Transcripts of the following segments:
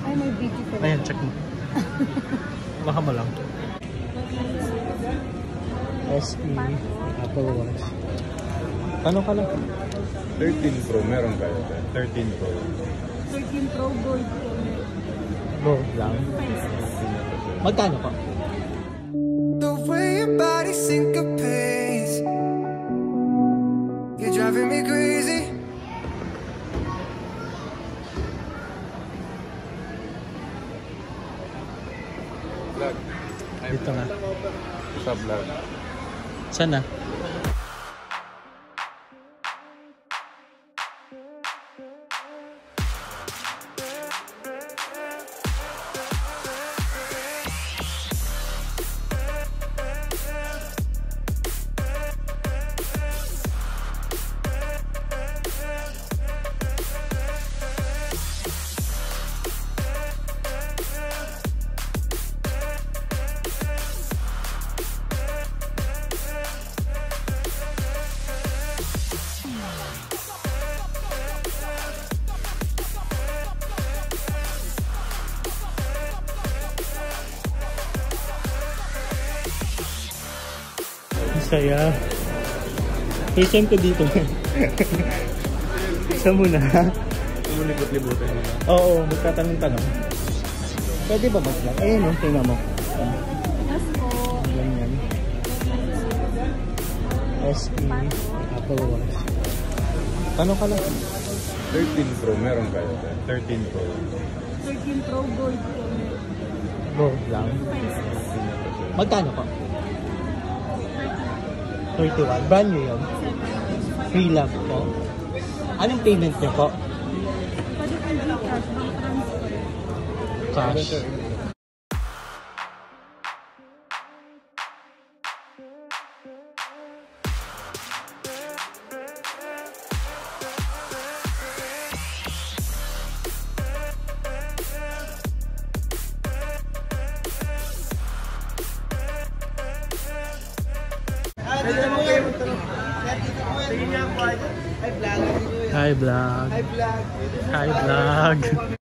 Ay, may video ko. Ayan, check mo. Baka mo lang. SE Apple Watch. Ano ka lang? 13 Pro, meron kayo? 13 Pro. 13 Pro Gold. Gold lang. Magkano pa? The way your body syncopates, you're driving me crazy. Vlog. Dito na. Sa vlog. Saan na? Saya. I-send ko dito. Isa muna. Lumulibot-libutin mo na. Oo, magtatanong-tanong. Pwede ba mag-vlog? Ayun, tingnan mo. Yes po. Ganyan. SE Apple Watch. Tanong ka lang. 13 Pro, meron kayo? 13 Pro. 13 Pro Gold. Gold lang. Magkano pa? 31. Brand new yun. Free love po. Anong payment niyo po? Pwede po Gcash, bank transfer. Cash. Hi vlog. Hi vlog. Hi vlog.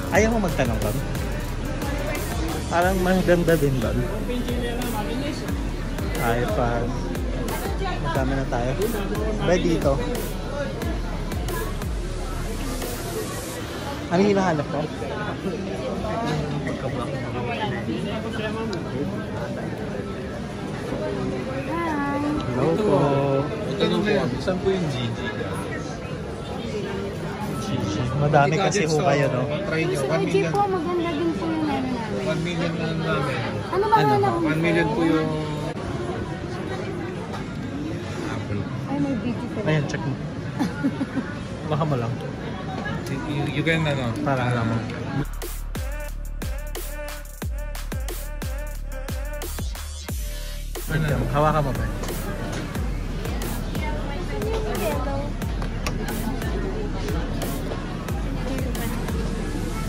Ayaw mo magtanong doon? Parang maganda din doon. iPad. Magkama na tayo. Ba dito? Ano yung hinahanap ko? Hello po. Tanong kayo, saan po yung GG? Madami kasi ho kayo, no? Try nyo, Sa 1 OG million. po, maganda din po yung ano namin. 1 million na namin. Ano ba Ano na ba? 1 million po yung Apple. Ay, may video ko. Ayan, check mo. Baka mo lang. You can ano? Para alam mo. Hawakan mo ba?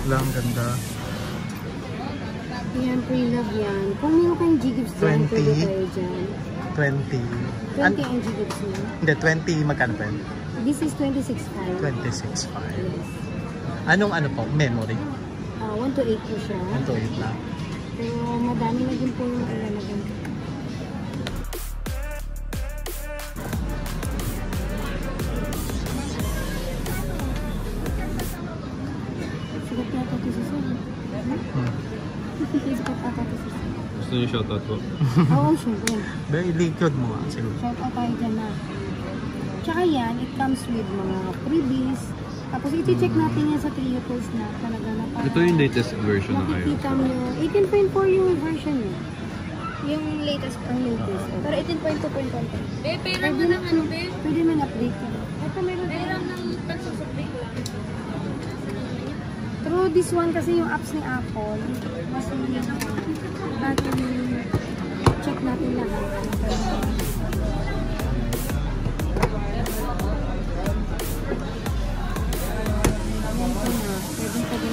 Wala, ang ganda. Yan, pre-love yan. Kung meron kayong G-Gibbs dyan, 20. pwede kayo dyan. 20. 20 ang G-Gibbs mo. Hindi, 20 magkano pa yun? This is 26.5. 26.5. Yes. Anong ano po? Memory? 1 to 8 po siya. 1 to 8 lang. Pero madami na din po yung ilalagay. Facebook ata to siya. Gusto niyo shoutout po? Oo, syempre. Very likod mo nga, siguro. Shout out tayo dyan na. Tsaka yan, it comes with mga freebies. Tapos iti-check natin yan sa Trio Tools na talaga na para Ito yung latest version na kayo. makikita mo 18.4 yung version niya. Yung latest. Pero 18.2 po yung content. Pera mo ng ano, be? Pwede man update ka. Ito meron Pera ng pagsusubik lang. through this one kasi yung apps ni Apple, mas natin check natin lahat.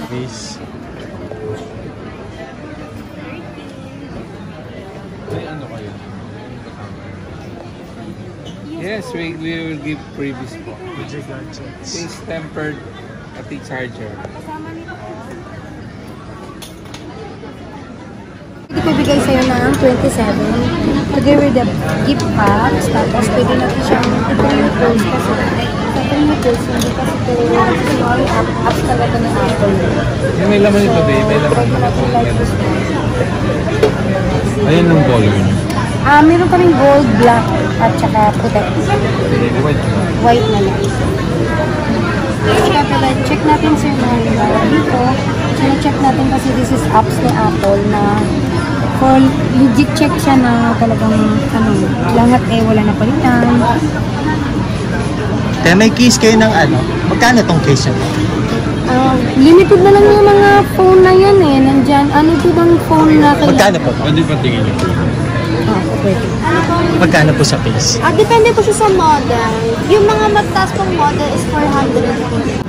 Please. Ay, ano kayo? Yes, we will give previous po. Case tempered at the charger. Kasama nito. Ito bigay sa'yo ng 27 together with the gift packs. Tapos pwede natin siyang i-turn tools kasi sa-turn tools hindi kasi ito small apps talaga ng Apple. Yung may laman ito, babe. May laman Pwede natin like this one. Ayun yung color niyo. Meron kaming gold, black, at saka puti. White na lang. Kaya pala, check natin sir na dito. Check natin kasi this is apps ni Apple na for legit check siya na talagang ano, lahat wala na palitan. Kaya may case kayo ng ano? Magkano tong case yun? Limited na lang yung mga phone na yan nandyan. Ano po bang phone na kaya? Magkano po? Pwede pa tingin niyo. Pwede. Magkano po sa case? Depende po siya sa model. Yung mga mataas pang model is 400.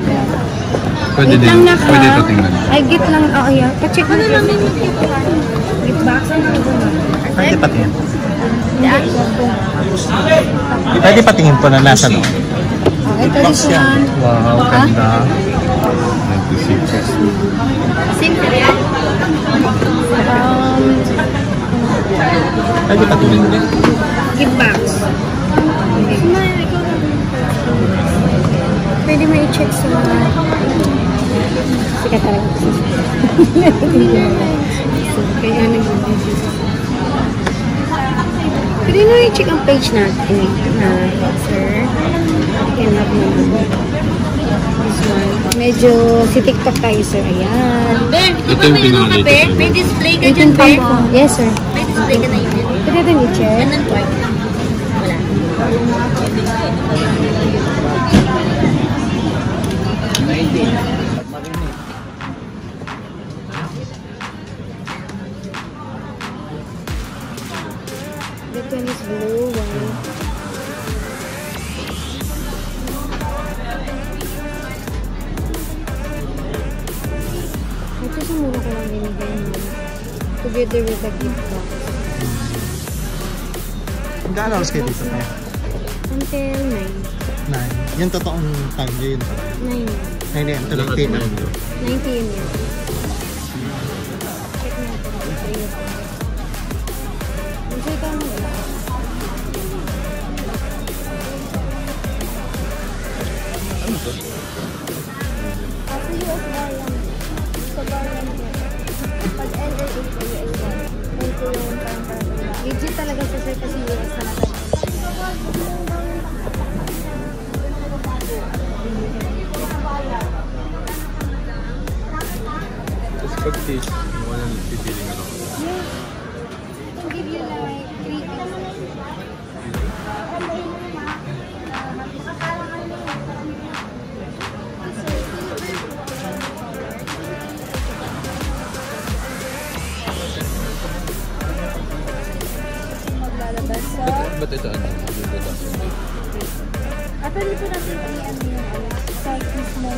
Pwede Wait din. lang naka. Pwede ito tingnan. Ay, git lang. Oo, yan. Pa-check mo na namin yung gift box. Pwede patingin. Pwede patingin po na nasa loob. Ito this one. Wow, ganda. 96. Same ka rin. Pwede patingin. Gift box. Pwede mo i-check sa mga... Sikat talaga ito. Kaya nag-i-check. Pwede mo i-check ang page natin. Sir, you can have naman. This one. Medyo si TikTok tayo, sir. Ayan. Ben, di Ito ba yung may ano ka, pinaka-latest. Ben? May display ka You dyan, can Ben? come. Yes, sir. May display ka na yun. Pwede natin i-check. Ganun po. Wala. That one is blue one. Ito sa mura ko lang binigay mo. Together with the gift box. Magkano oras kayo dito tayo? Until 9. 9. Yung totoong time nyo yun. 9. 9 a.m. to 9 p.m. 9 p.m. yan. Check natin. Enjoy ka mo. Sa US ba yan? Sa bar yan yan. Pag LA is sa US ba? Ito yung parang legit talaga sa sir kasi US na natin. Tapos pag case, mo na nagpipili nga ako. Yes. Can give you like 3 pieces. Maglalabas sa... Ba't ito ano? Yung batas yung date? At pwede po natin i-ano yung kahit mismo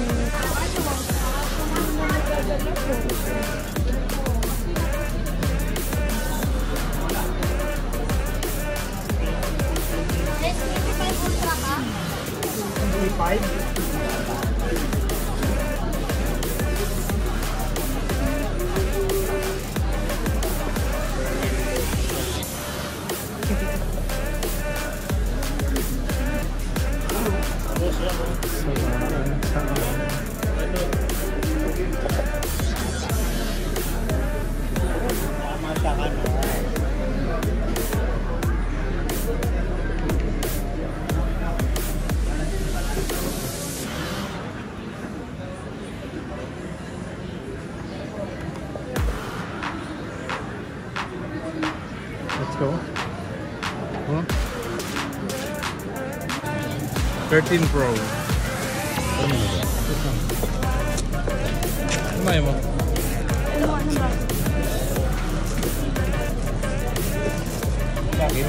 ko. Huh? 13 Pro. Kumain mo. Bakit?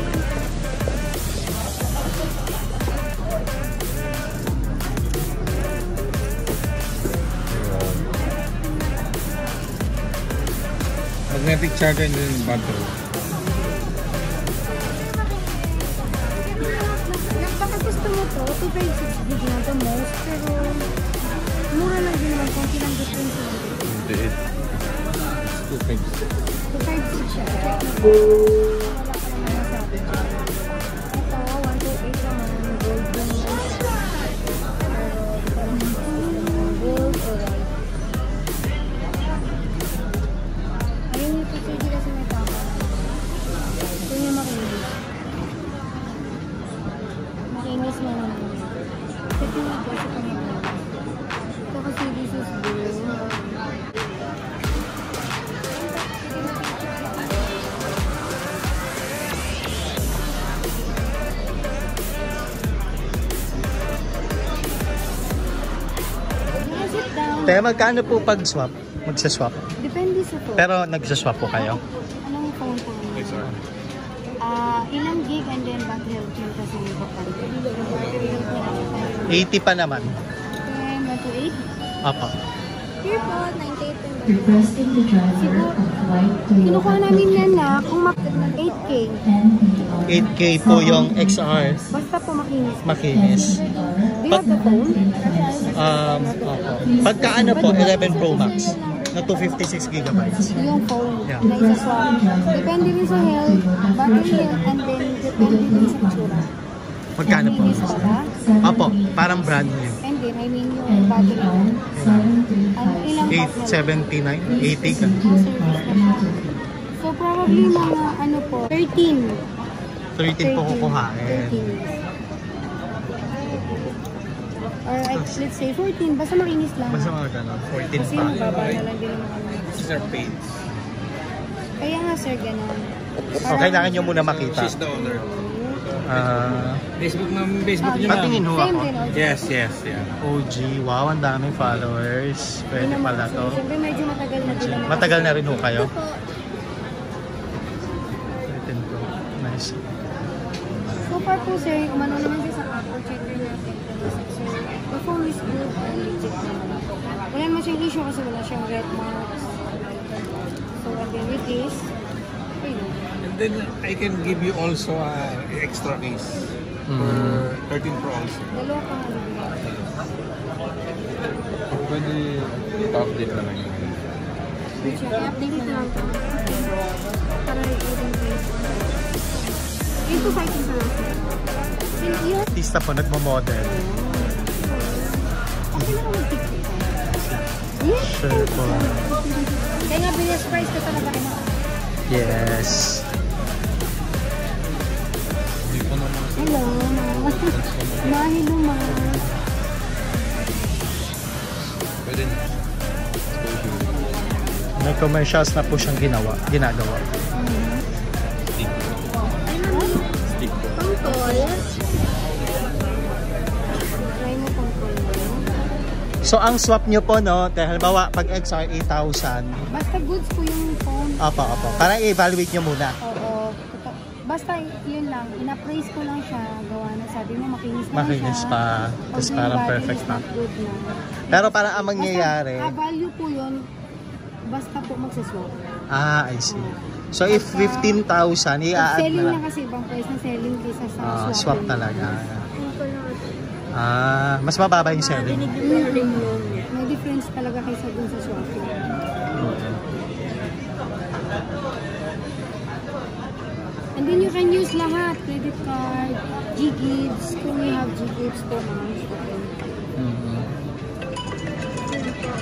Magnetic charger and then battery. Baka gusto mo to, 256 gig na the most, pero mura lang din naman kung ilang difference lang. Hindi. 256 siya. Check mo po. Wala ka naman masabi. Ito, 128 naman, gold din yan. Pero, gold or white. Ayun yung picture di kasi may tama. Ito yung makinis. Makinis na naman. Ito yung ito sa kanila. Ito kasi this is blue. Sit down. Te, magkano po pag swap? Magsaswap? Depende sa phone. Pero nagsaswap po kayo? Anong phone po? Okay, sir. Ilang gig and then battery health yun kasi importante. Battery health na lang. 80 pa naman. Then, 128. Opo. Here po, 98 and Requesting the driver of flight kinukuha namin yan na kung 8K. 8K po yung XR. Basta po makinis. Makinis. Do you have the phone? Opo. Pagka ano po, 11 Pro Max na 256 gigabytes. Yung phone Yeah. na isa-swap. Depende rin sa health, battery health, and then depende rin sa tsura. Magkano po? Makinis pa ba? Opo, parang brand new. And then, I mean yung battery health. Ano, ilang battery health? 879, 80 ka. So probably mga ano po, 13. 13 po kukuhain. 13. Or let's say 14, basta makinis lang. Basta mga ganon, 14 Kasi pa. mababa na lang din naman. This is our page. Kaya nga sir, ganun. So, kailangan nyo muna makita. She's the owner. Facebook niyo Patingin ho Same ako. din. Okay. Yes, yes, yeah. OG, wow, ang daming followers. Pwede pala to. Siyempre medyo matagal na din naman. Matagal na rin ho kayo? Ito po, 13 Pro. Nice. so far po sir, umano naman siya sa Apple, checker natin. So, the phone is good and legit naman. Wala naman siyang issue kasi wala siyang red marks. So, and then with this, ayun. And then I can give you also extra case for 13 Pro also. Dalawa pa nga nabigay. Pwede i-update na lang yun. I-update na lang ito. Para recording place. Ito fighting sa lang. Yun. Artista po, nagmo-model. Okay na ako mag-tiktok. Yes. Sure po. Kaya nga, bilis price ko talaga rin ako. Yes. Hello, ma. Ma, hello, ma. Pwede na. May commercials na po siyang ginagawa. Stick. Pangtol. Try mo pangtol. So, ang swap nyo po, no, halimbawa, pag XR 8,000, Basta goods po yung phone. opo. Para i-evaluate nyo muna. Oo. Basta yun lang. Ina-praise ko lang siya. Gawa na sabi mo, makinis na Makinis siya. pa. Pag Tapos yung parang battery perfect is na. not good na. Pero parang ang mangyayari, Basta, value po yun. Basta po magsaswap. I see. So, if 15,000, Pag i-add selling na na lang. kasi ibang price na selling kaysa sa Swap swap. talaga. Mas mababa yung selling. May difference talaga kaysa dun sa swap. And then you can use lahat. Credit card, G-Gives. Kung you have G-Gives po mga.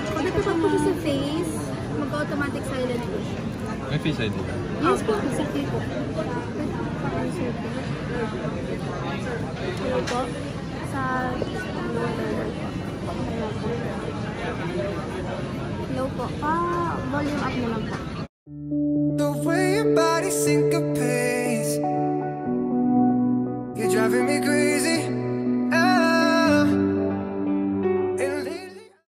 Pag ito pa po sa face, mag-automatic silent po siya. May face ID. Yes po, exactly po. Hello po. Sa... Hello po. Volume up na lang po.